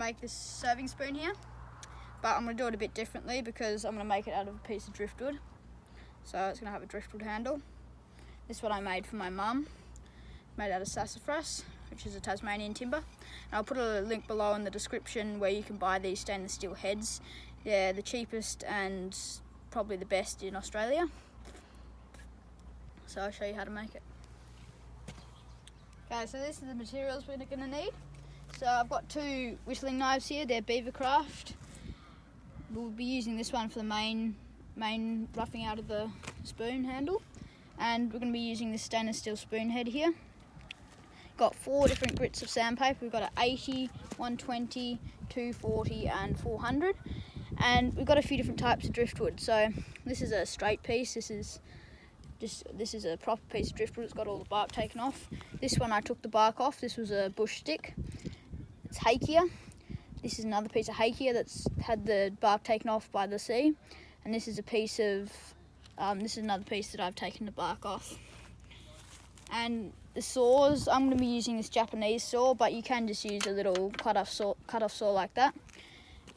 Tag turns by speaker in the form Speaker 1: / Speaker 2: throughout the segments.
Speaker 1: make this serving spoon here, but I'm going to do it a bit differently because I'm going to make it out of a piece of driftwood. So it's going to have a driftwood handle. This is what I made for my mum, made out of sassafras, which is a Tasmanian timber. And I'll put a link below in the description where you can buy these stainless steel heads. They're the cheapest and probably the best in Australia. So I'll show you how to make it. Okay, so this is the materials we're going to need. So I've got 2 whittling knives here, they're Beavercraft. We'll be using this one for the main roughing out of the spoon handle. And we're going to be using this stainless steel spoon head here. Got 4 different grits of sandpaper. We've got an 80, 120, 240 and 400. And we've got a few different types of driftwood. So this is a straight piece, this is a proper piece of driftwood. It's got all the bark taken off. This one I took the bark off, this was a bush stick. It's Hakea. This is another piece of Hakea that's had the bark taken off by the sea. And this is a piece of, this is another piece that I've taken the bark off. And the saws, I'm going to be using this Japanese saw, but you can just use a little cut-off saw like that.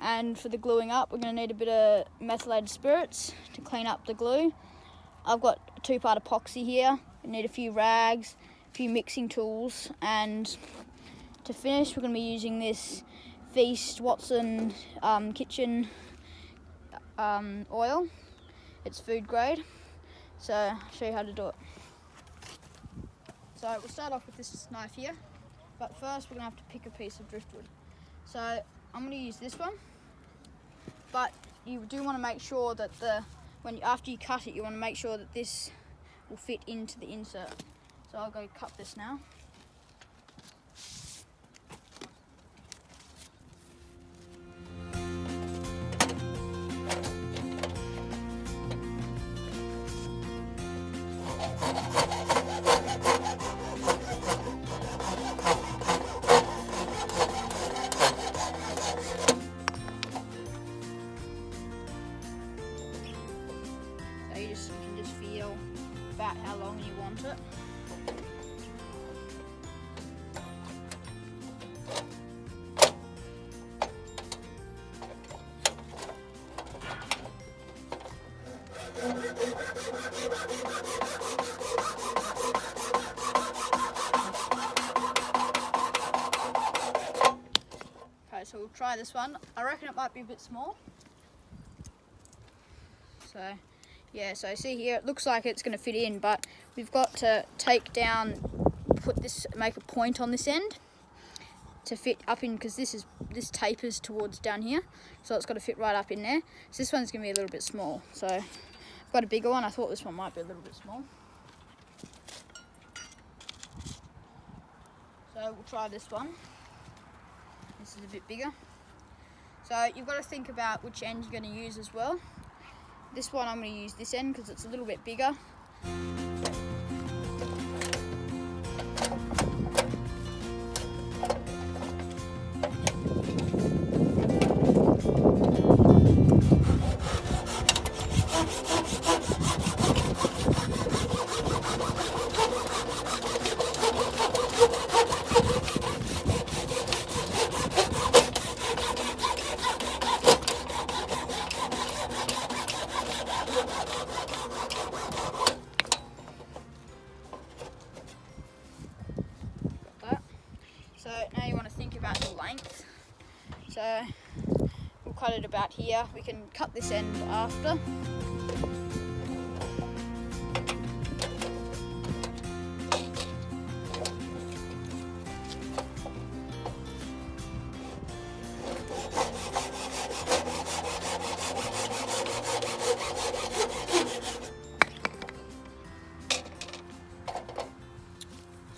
Speaker 1: And for the gluing up, we're going to need a bit of methylated spirits to clean up the glue. I've got a 2-part epoxy here. We need a few rags, a few mixing tools, and to finish, we're going to be using this Feast Watson kitchen oil. It's food grade, so I'll show you how to do it. So we'll start off with this knife here, but first we're going to have to pick a piece of driftwood. So I'm going to use this one, but you do want to make sure that after you cut it, you want to make sure that this will fit into the insert. So I'll go cut this now. You can just feel about how long you want it. Okay, so we'll try this one. I reckon it might be a bit small. So yeah, so see here, it looks like it's going to fit in, but we've got to make a point on this end to fit up in, because this tapers towards down here, so it's got to fit right up in there. So this one's going to be a little bit small. So I've got a bigger one. I thought this one might be a little bit small. So we'll try this one. This is a bit bigger. So you've got to think about which end you're going to use as well. This one I'm going to use this end because it's a little bit bigger. So now you want to think about the length. So we'll cut it about here. We can cut this end after.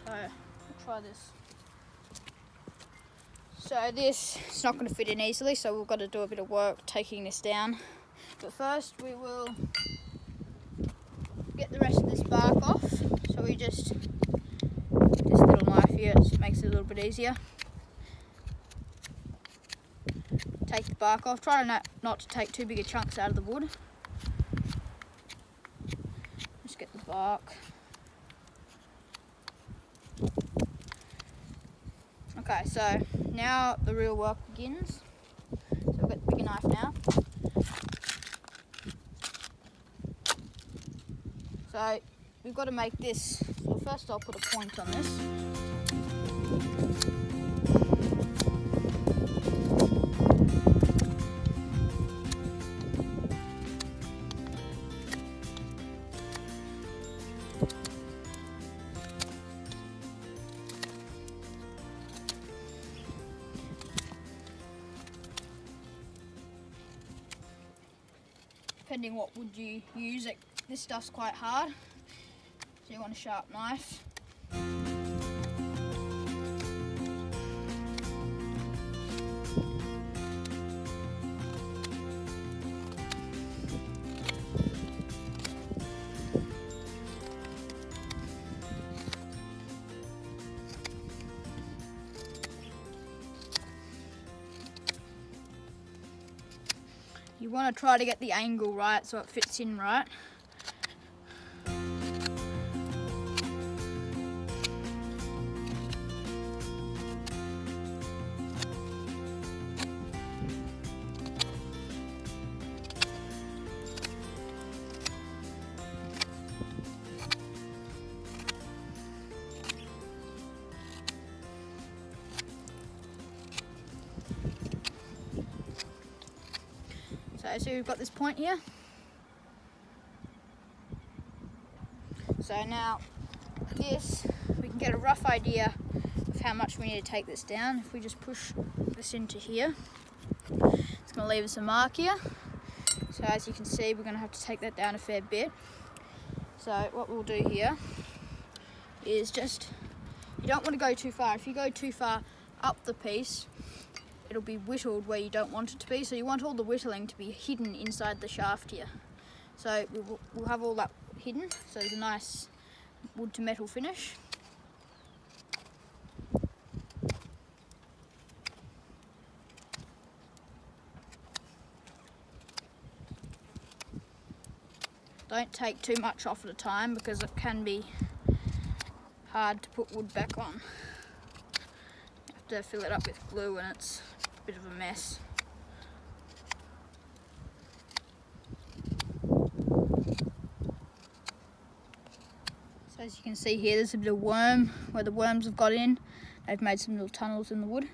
Speaker 1: So we'll try this. So this is not going to fit in easily, so we've got to do a bit of work taking this down. But first we will get the rest of this bark off. So we just, this little knife here, it makes it a little bit easier. Take the bark off. Try not to take too big chunks out of the wood. Just get the bark. Okay, so now the real work begins. So we've got the bigger knife now. So we've got to make this. So first I'll put a point on this. Depending what wood you use, this stuff's quite hard, so you want a sharp knife. You want to try to get the angle right so it fits in right. So we've got this point here. So now this, we can get a rough idea of how much we need to take this down. If we just push this into here, it's going to leave us a mark here. So as you can see, we're going to have to take that down a fair bit. So what we'll do here is just, you don't want to go too far. If you go too far up the piece, it'll be whittled where you don't want it to be, so you want all the whittling to be hidden inside the shaft here. So we'll have all that hidden, so there's a nice wood to metal finish. Don't take too much off at a time because it can be hard to put wood back on. You have to fill it up with glue and it's bit of a mess. So as you can see here, there's a bit of worm where the worms have got in. They've made some little tunnels in the wood.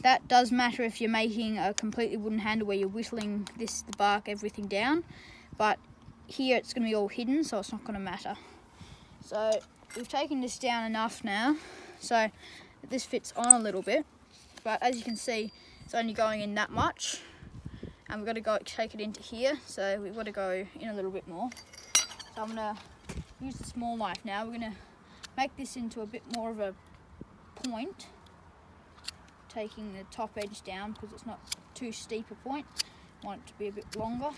Speaker 1: That does matter if you're making a completely wooden handle where you're whittling the bark, everything down, but here it's going to be all hidden, so it's not going to matter. So we've taken this down enough now so this fits on a little bit. But as you can see, it's only going in that much, and we've got to go take it into here, so we've got to go in a little bit more. So I'm going to use the small knife now. We're going to make this into a bit more of a point, taking the top edge down because it's not too steep a point. I want it to be a bit longer.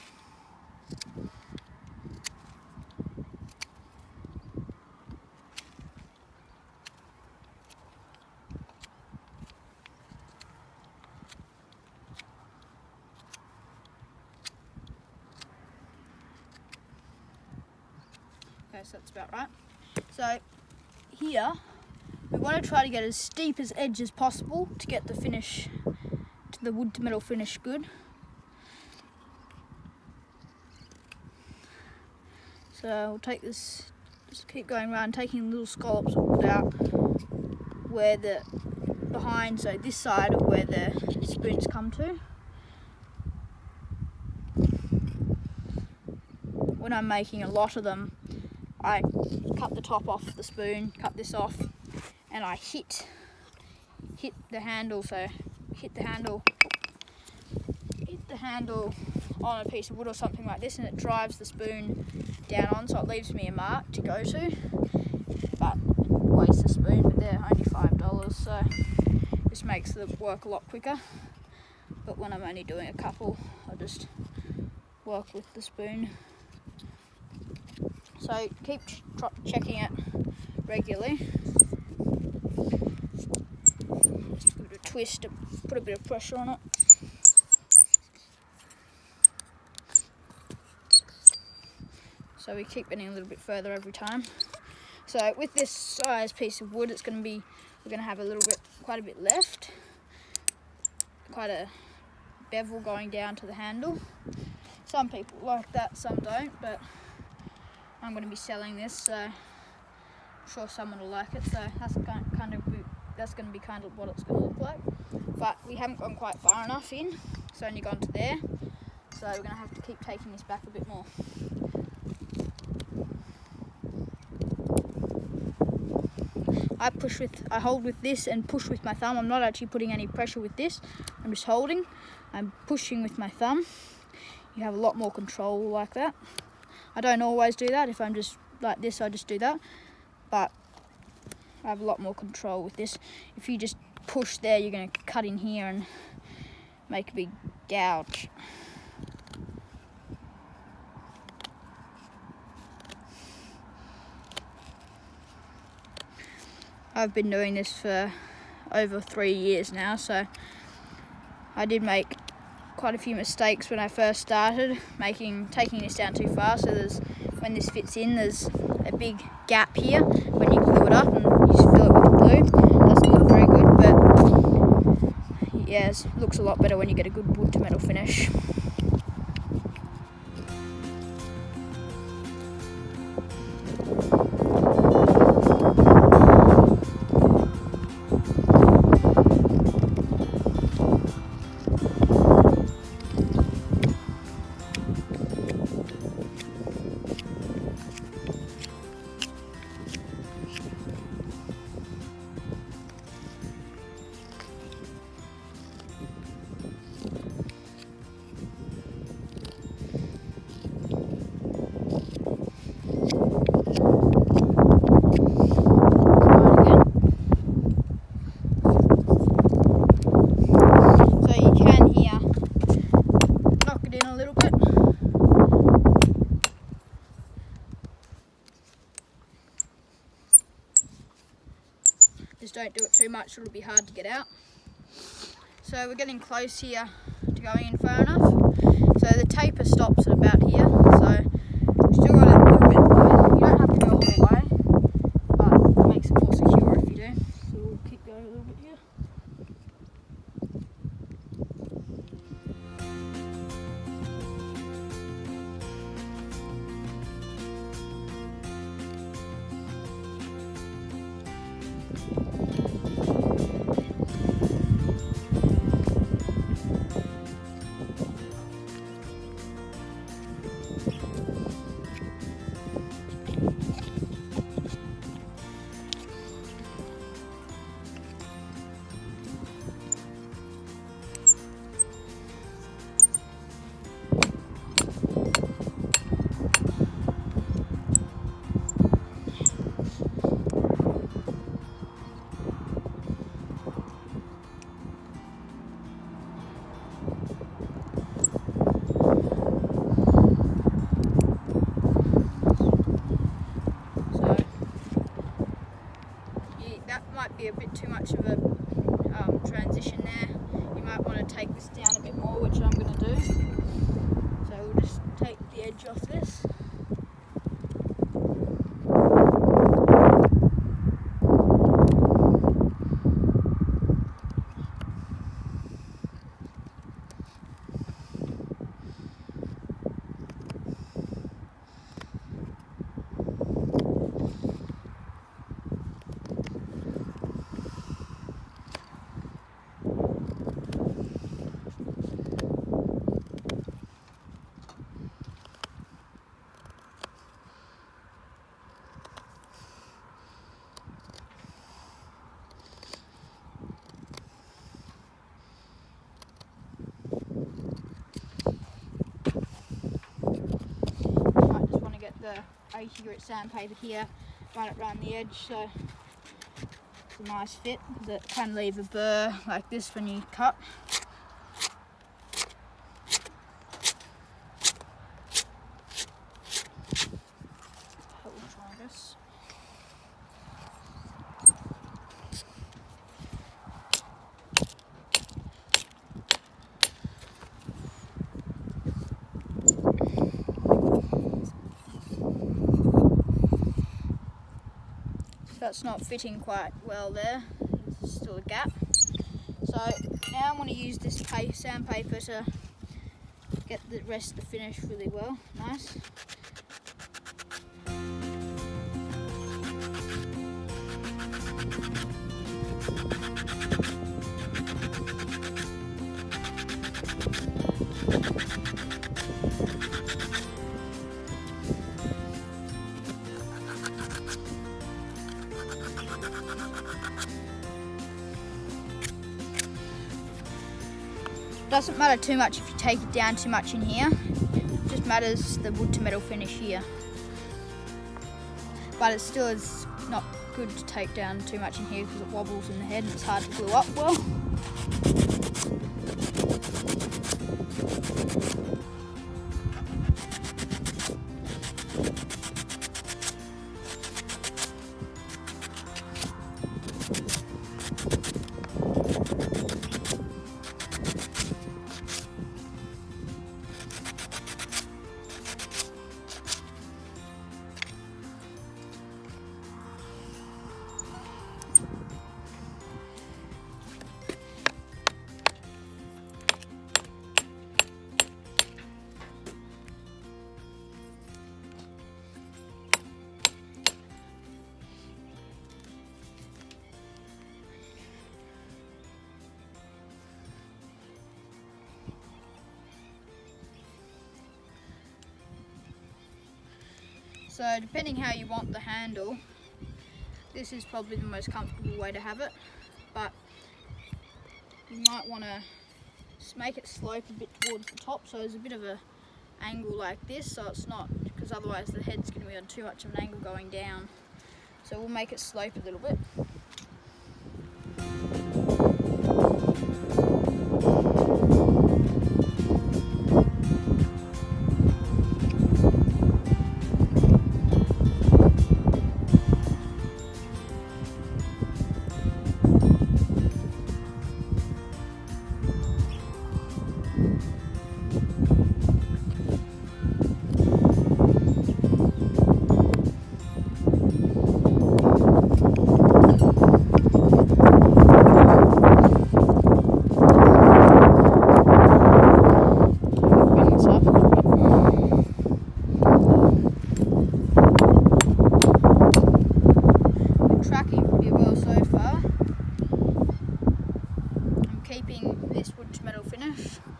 Speaker 1: Okay, so that's about right. So here we want to try to get as steep as edge as possible to get the finish, to the wood to metal finish good. So we'll take this, just keep going around, taking little scallops of wood out where the behind, so this side of where the spoons come to. When I'm making a lot of them, I cut the top off the spoon, cut this off, and I hit the handle. So hit the handle on a piece of wood or something like this, and it drives the spoon down on, so it leaves me a mark to go to. But waste the spoon, but they're only $5, so this makes the work a lot quicker. But when I'm only doing a couple, I just work with the spoon. So keep checking it regularly. Just give it a twist to put a bit of pressure on it. So we keep getting a little bit further every time. So with this size piece of wood, we're going to have quite a bit left. quite a bevel going down to the handle. Some people like that, some don't, but I'm going to be selling this, so I'm sure someone will like it. So that's going to be kind of what it's going to look like. But we haven't gone quite far enough in. It's only gone to there, so we're going to have to keep taking this back a bit more. I hold with this and push with my thumb. I'm not actually putting any pressure with this. I'm just holding. I'm pushing with my thumb. You have a lot more control like that. I don't always do that. If I'm just like this, I just do that. But I have a lot more control with this. If you just push there, you're going to cut in here and make a big gouge. I've been doing this for over 3 years now, so I did make quite a few mistakes when I first started, taking this down too far. So when this fits in, there's a big gap here when you glue it up, and you just fill it with the glue. Doesn't look very good, but yeah, it looks a lot better when you get a good wood to metal finish. Just don't do it too much, it'll be hard to get out. So we're getting close here to going in far enough. So the taper stops at about here, so still got a little bit low. You don't have to go all the way, but it makes it more secure if you do. So we'll keep going a little bit here. A bit too much of a transition there. You might want to take this down a bit more, which I'm going to do. So we'll just take the edge off this. The 80 grit sandpaper here, run it around the edge so it's a nice fit, because it can leave a burr like this when you cut. We'll try this. That's not fitting quite well there, there's still a gap. So Now I want to use this sandpaper to get the rest of the finish really well, nice. Doesn't matter too much if you take it down too much in here, it just matters the wood to metal finish here. But it still is not good to take down too much in here because it wobbles in the head and it's hard to glue up well. So depending how you want the handle, this is probably the most comfortable way to have it, but you might want to make it slope a bit towards the top so there's a bit of a angle like this, so it's not, because otherwise the head's going to be on too much of an angle going down. So we'll make it slope a little bit.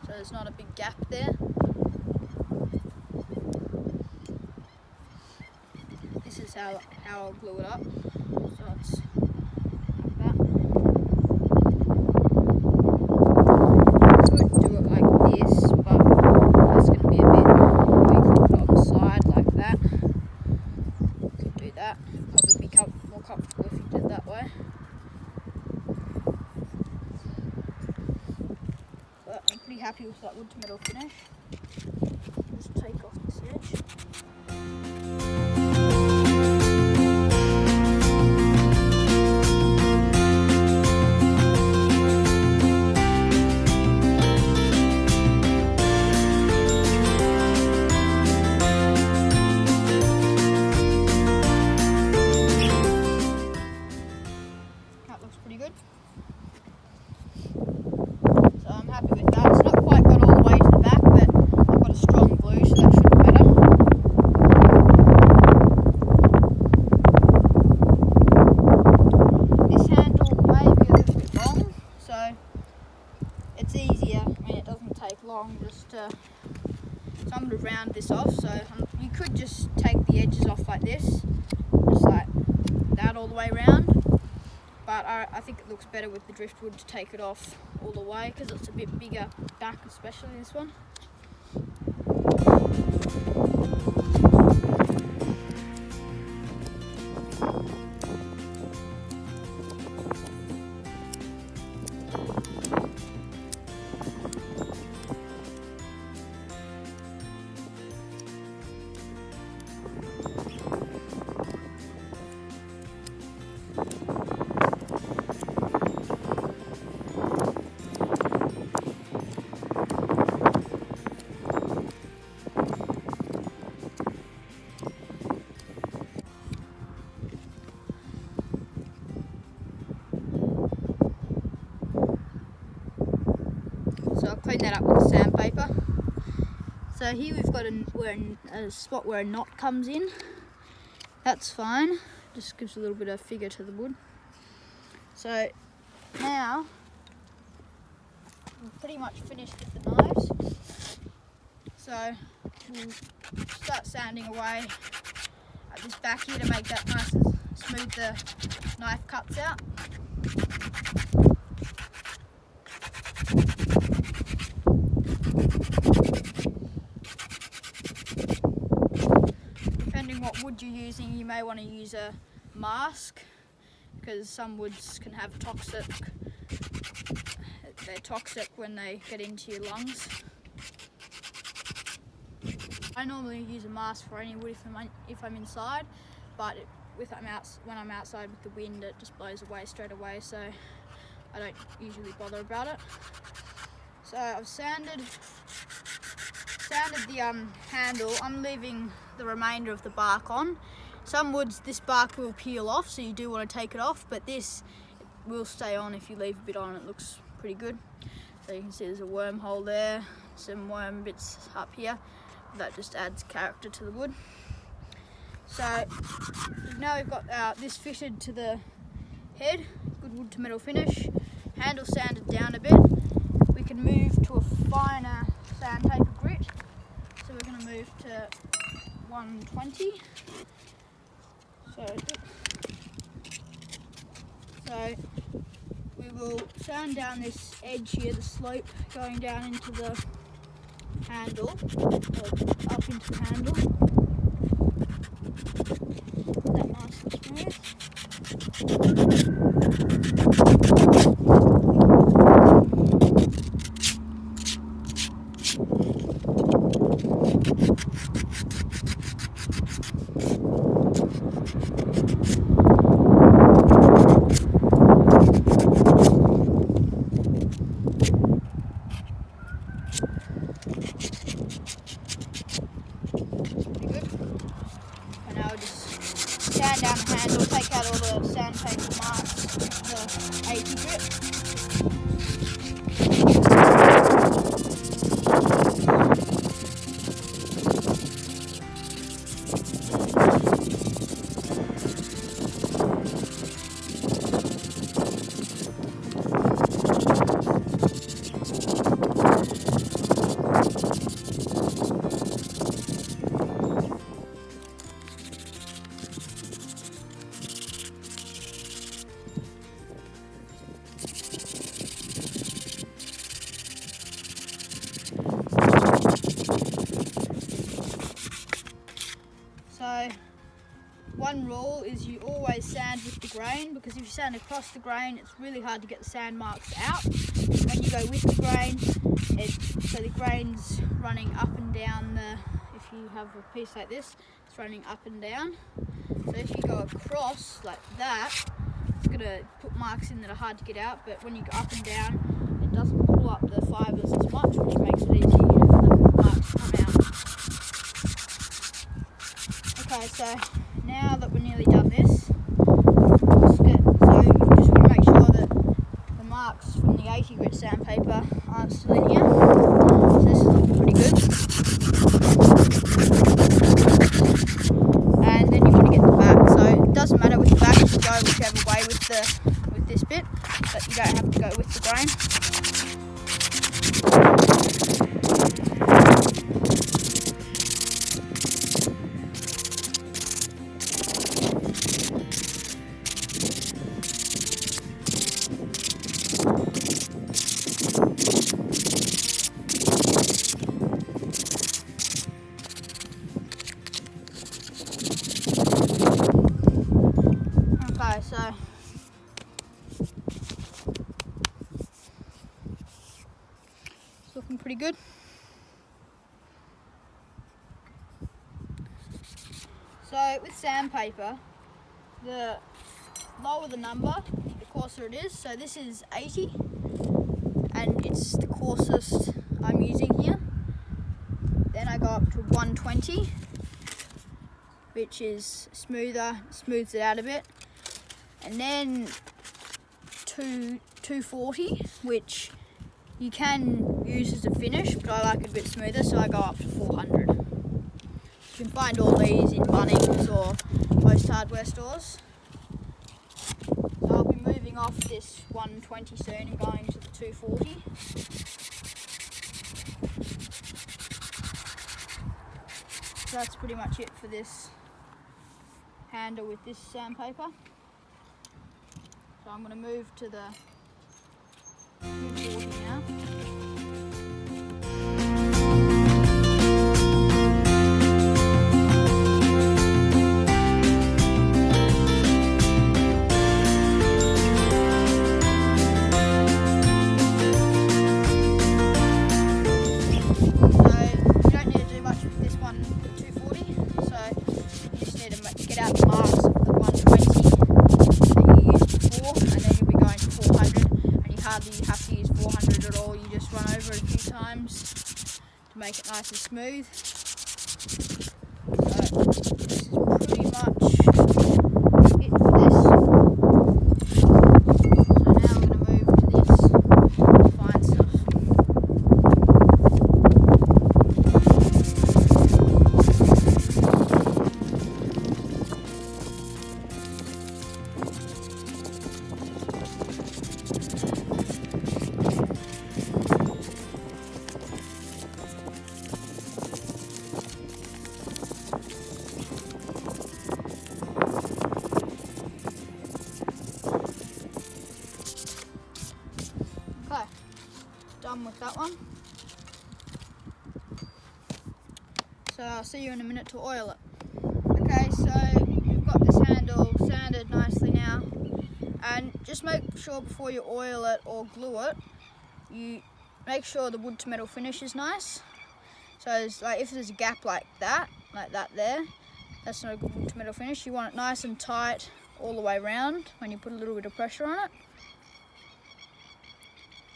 Speaker 1: There's not a big gap there. This is how I'll glue it up. So it's like that. Could do it like this, but that's going to be a bit. We could put it on the side like that. Could do that. Probably be more comfortable if you did it that way. I'm pretty happy with that wood to metal finish. Just take off this edge. That looks pretty good. So I'm happy with that. It's not quite got all the way to the back, but I've got a strong glue, so that should be better. This handle may be a little bit long, so it's easier. I mean, it doesn't take long just to. So I'm going to round this off. So you could just take the edges off like this, just like that all the way around. But I think it looks better with the driftwood to take it off all the way because it's a bit bigger back, especially this one. clean that up with the sandpaper. So here we've got a spot where a knot comes in. That's fine, just gives a little bit of figure to the wood. So now we're pretty much finished with the knives. So we'll start sanding away at this back here to make that nice and smooth the knife cuts out. Depending what wood you're using, you may want to use a mask, because some woods can have they're toxic when they get into your lungs. I normally use a mask for any wood if I'm inside, but when I'm outside with the wind, it just blows away straight away, so I don't usually bother about it. So I've sanded the handle. I'm leaving the remainder of the bark on. Some woods this bark will peel off, so you do want to take it off, but this will stay on if you leave a bit on. It looks pretty good. So you can see there's a wormhole there, some worm bits up here. That just adds character to the wood. So now we've got this fitted to the head, good wood to metal finish, handle sanded down a bit. We can move to a finer sandpaper grit. So we're going to move to 120. So we will sand down this edge here, the slope going down into the handle, or up into the handle. That nice and smooth. Sand down the handle, take out all the sandpaper marks, the 80 grit. So one rule is you always sand with the grain, because if you sand across the grain, it's really hard to get the sand marks out. When you go with the grain, so the grain's running up and down if you have a piece like this, it's running up and down. So if you go across like that, it's going to put marks in that are hard to get out, but when you go up and down, it doesn't pull up the fibres as much, which makes it easy for the marks to come out. Okay, so now that we're nearly done this, so you just want to make sure that the marks from the 80 grit sandpaper aren't still in here. So this is looking pretty good. And then you want to get the back. So it doesn't matter with the back, you can go whichever way with this bit, but you don't have to go with the grain. Okay, so it's looking pretty good. So with sandpaper, the lower the number, the coarser it is. So this is 80, and it's the coarsest I'm using here. Then I go up to 120, which is smoother, smooths it out a bit. And then 240, which you can use as a finish, but I like it a bit smoother, so I go up to 400. You can find all these in Bunnings or most hardware stores. So I'll be moving off this 120 soon and going to the 240. So that's pretty much it for this handle with this sandpaper. So I'm going to move to the 240 now. You have to use 400 at all, you just run over it a few times to make it nice and smooth. So this is pretty much it for this. So now I'm going to move to this fine stuff. Okay, done with that one. So I'll see you in a minute to oil it. Okay, so we've got this handle sanded nicely now, and just make sure before you oil it or glue it, you make sure the wood to metal finish is nice. So it's like if there's a gap like that there, that's not a good wood to metal finish. You want it nice and tight all the way around when you put a little bit of pressure on it.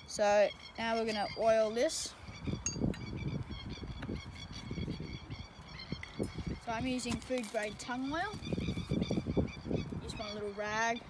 Speaker 1: So now we're going to oil this. So I'm using food grade tung oil. Just want a little rag.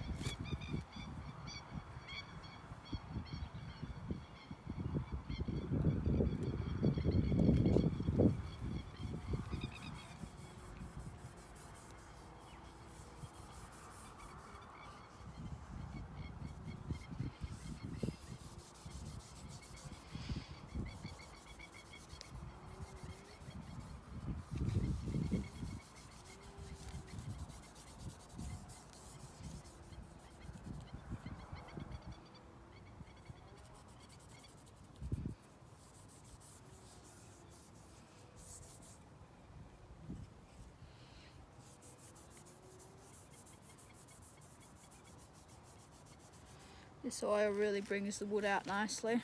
Speaker 1: This oil really brings the wood out nicely.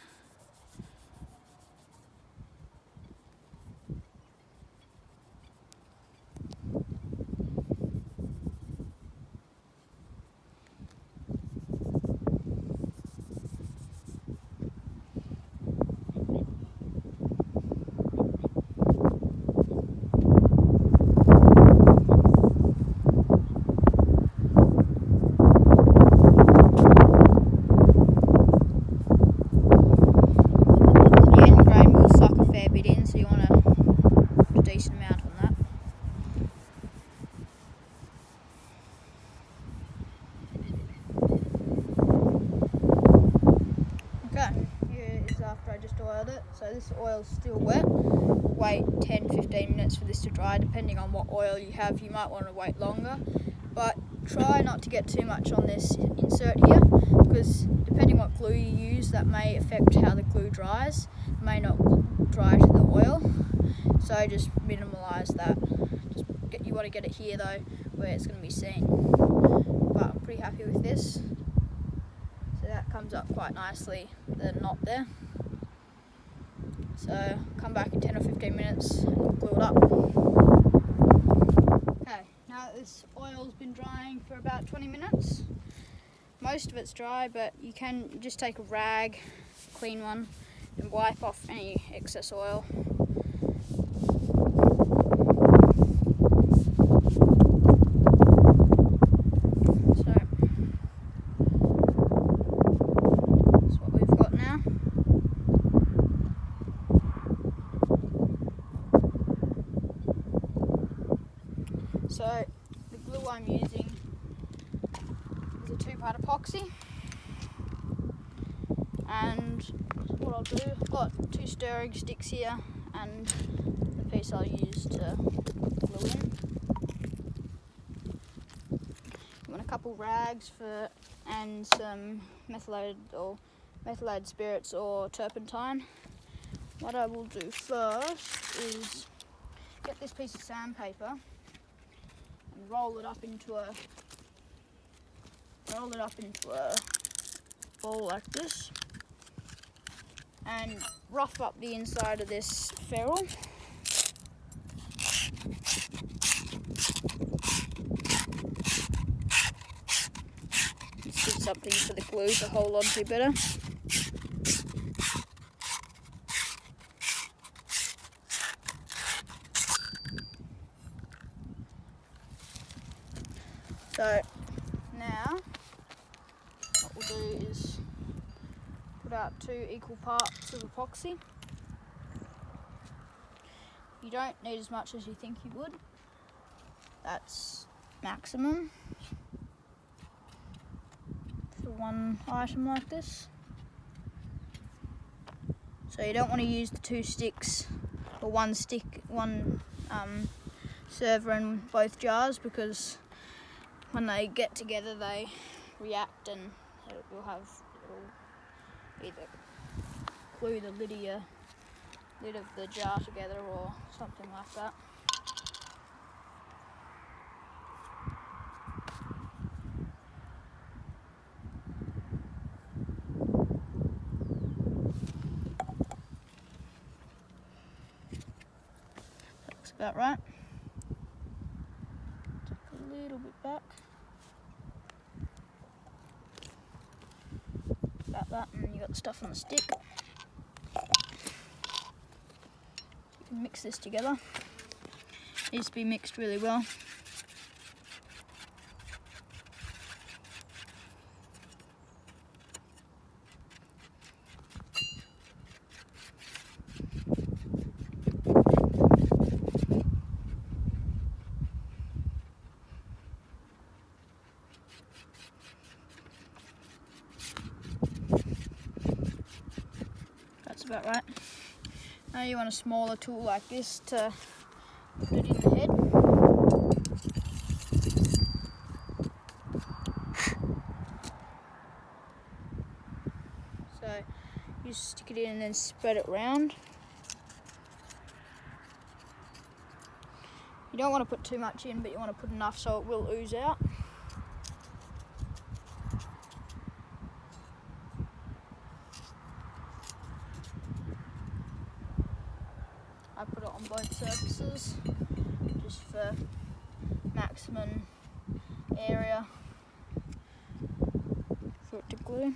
Speaker 1: After I just oiled it, so this oil's still wet. Wait 10-15 minutes for this to dry, depending on what oil you have. You might want to wait longer, but try not to get too much on this insert here, because depending what glue you use, that may affect how the glue dries. It may not dry to the oil, so just minimise that. You want to get it here though, where it's going to be seen. But I'm pretty happy with this. So that comes up quite nicely, the knot there. So come back in 10 or 15 minutes and glue it up. Okay, now that this oil's been drying for about 20 minutes, most of it's dry, but you can just take a rag, clean one, and wipe off any excess oil. the 2-part epoxy. And what I'll do, I've got 2 stirring sticks here and the piece I'll use to glue in. You want a couple rags and some methylated spirits or turpentine. What I will do first is get this piece of sandpaper and roll it up into a ball like this, and rough up the inside of this ferrule. Just give something for the glue to hold on to better. So now what we'll do is put out 2 equal parts of epoxy. You don't need as much as you think you would. That's maximum for one item like this. So you don't want to use the 2 sticks or one server in both jars, because when they get together they react and it'll either glue the lid of the jar together or something like that. That looks about right. Take a little bit back. About that, and you got the stuff on the stick. You can mix this together. It needs to be mixed really well. That's about right. Now you want a smaller tool like this to put it in the head. So you stick it in and then spread it round. You don't want to put too much in, but you want to put enough so it will ooze out. I put it on both surfaces just for maximum area for it to glue.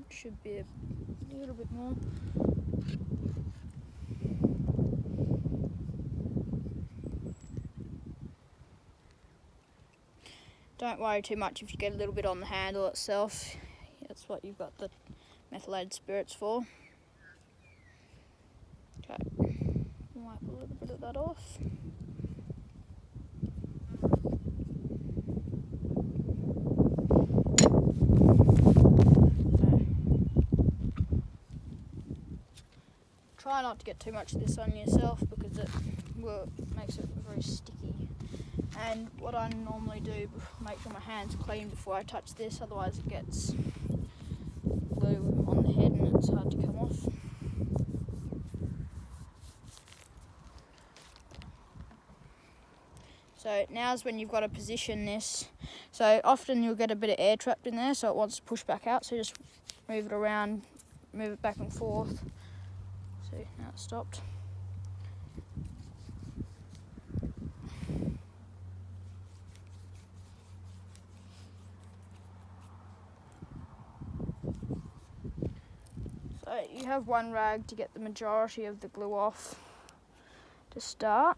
Speaker 1: Should be a little bit more. Don't worry too much if you get a little bit on the handle itself. That's what you've got the methylated spirits for. Okay, wipe a little bit of that off. Try not to get too much of this on yourself because it makes it very sticky. And what I normally do, make sure my hands are clean before I touch this, otherwise it gets glue on the head and it's hard to come off. So now's when you've got to position this. So often you'll get a bit of air trapped in there, so it wants to push back out, so just move it around, move it back and forth. See, now it's stopped. So you have one rag to get the majority of the glue off to start.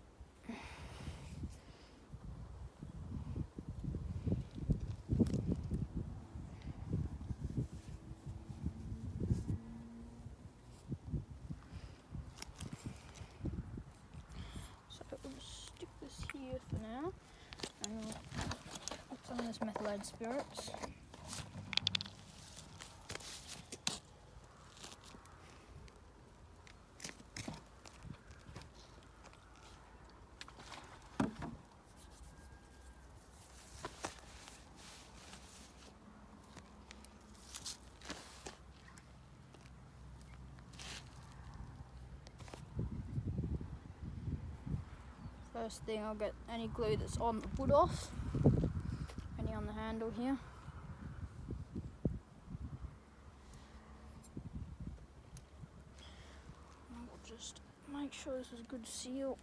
Speaker 1: So we'll just stick this here for now, and we'll put some of this methylated spirits. First thing, I'll get any glue that's on the wood off, any on the handle here. I'll just make sure this is a good seal.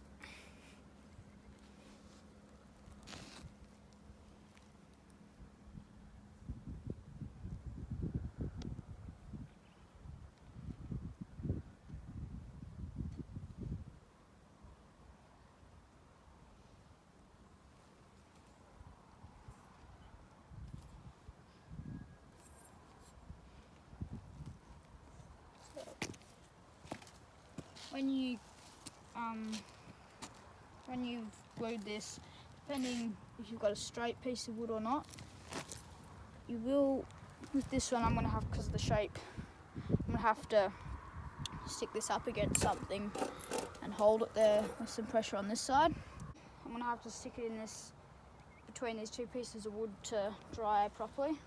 Speaker 1: When you've glued this, depending if you've got a straight piece of wood or not, you will, with this one I'm going to have, because of the shape, I'm going to have to stick this up against something and hold it there with some pressure on this side. I'm going to have to stick it in this, between these two pieces of wood to dry properly.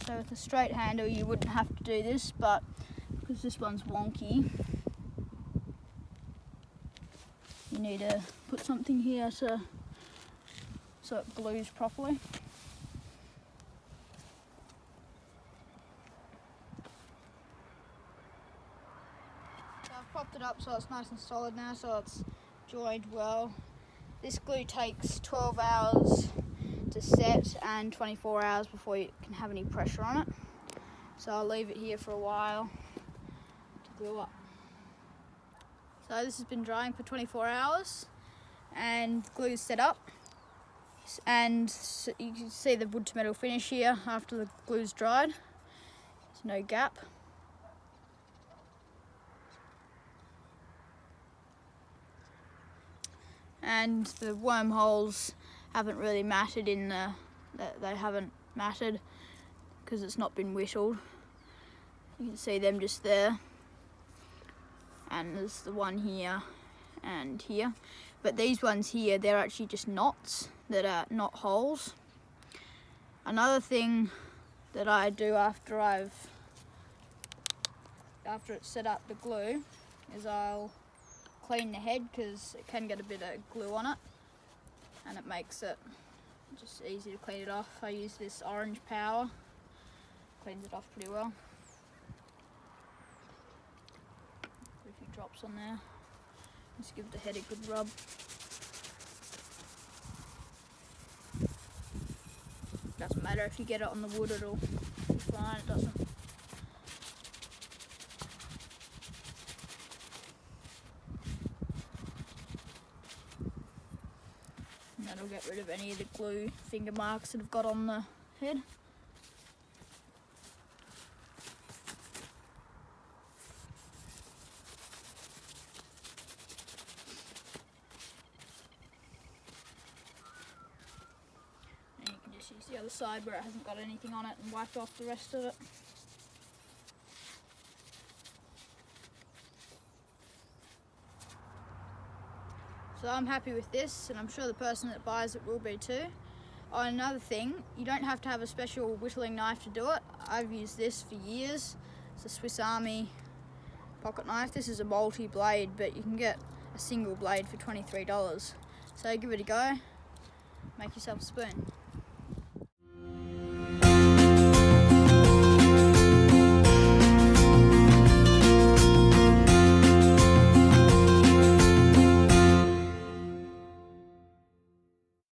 Speaker 1: So with a straight handle you wouldn't have to do this, but because this one's wonky, you need to put something here so it glues properly. So I've propped it up so it's nice and solid now, so it's joined well. This glue takes 12 hours to set and 24 hours before you can have any pressure on it. So I'll leave it here for a while to glue up. So this has been drying for 24 hours and the glue is set up, and you can see the wood to metal finish here after the glue's dried. There's no gap. And the wormholes haven't really matted in they haven't matted because it's not been whittled. You can see them just there, and there's the one here and here, but these ones here, they're actually just knots that are not holes. Another thing that I do after it's set up the glue is I'll clean the head, because it can get a bit of glue on it and it makes it just easy to clean it off. I use this orange power, cleans it off pretty well. Put a few drops on there, just give the head a good rub. Doesn't matter if you get it on the wood, it'll be fine, it doesn't. And that'll get rid of any of the glue finger marks that have got on the head. And you can just use the other side where it hasn't got anything on it and wipe off the rest of it. So I'm happy with this, and I'm sure the person that buys it will be too. Oh, another thing, you don't have to have a special whittling knife to do it. I've used this for years. It's a Swiss Army pocket knife. This is a multi-blade, but you can get a single blade for $23. So give it a go, make yourself a spoon.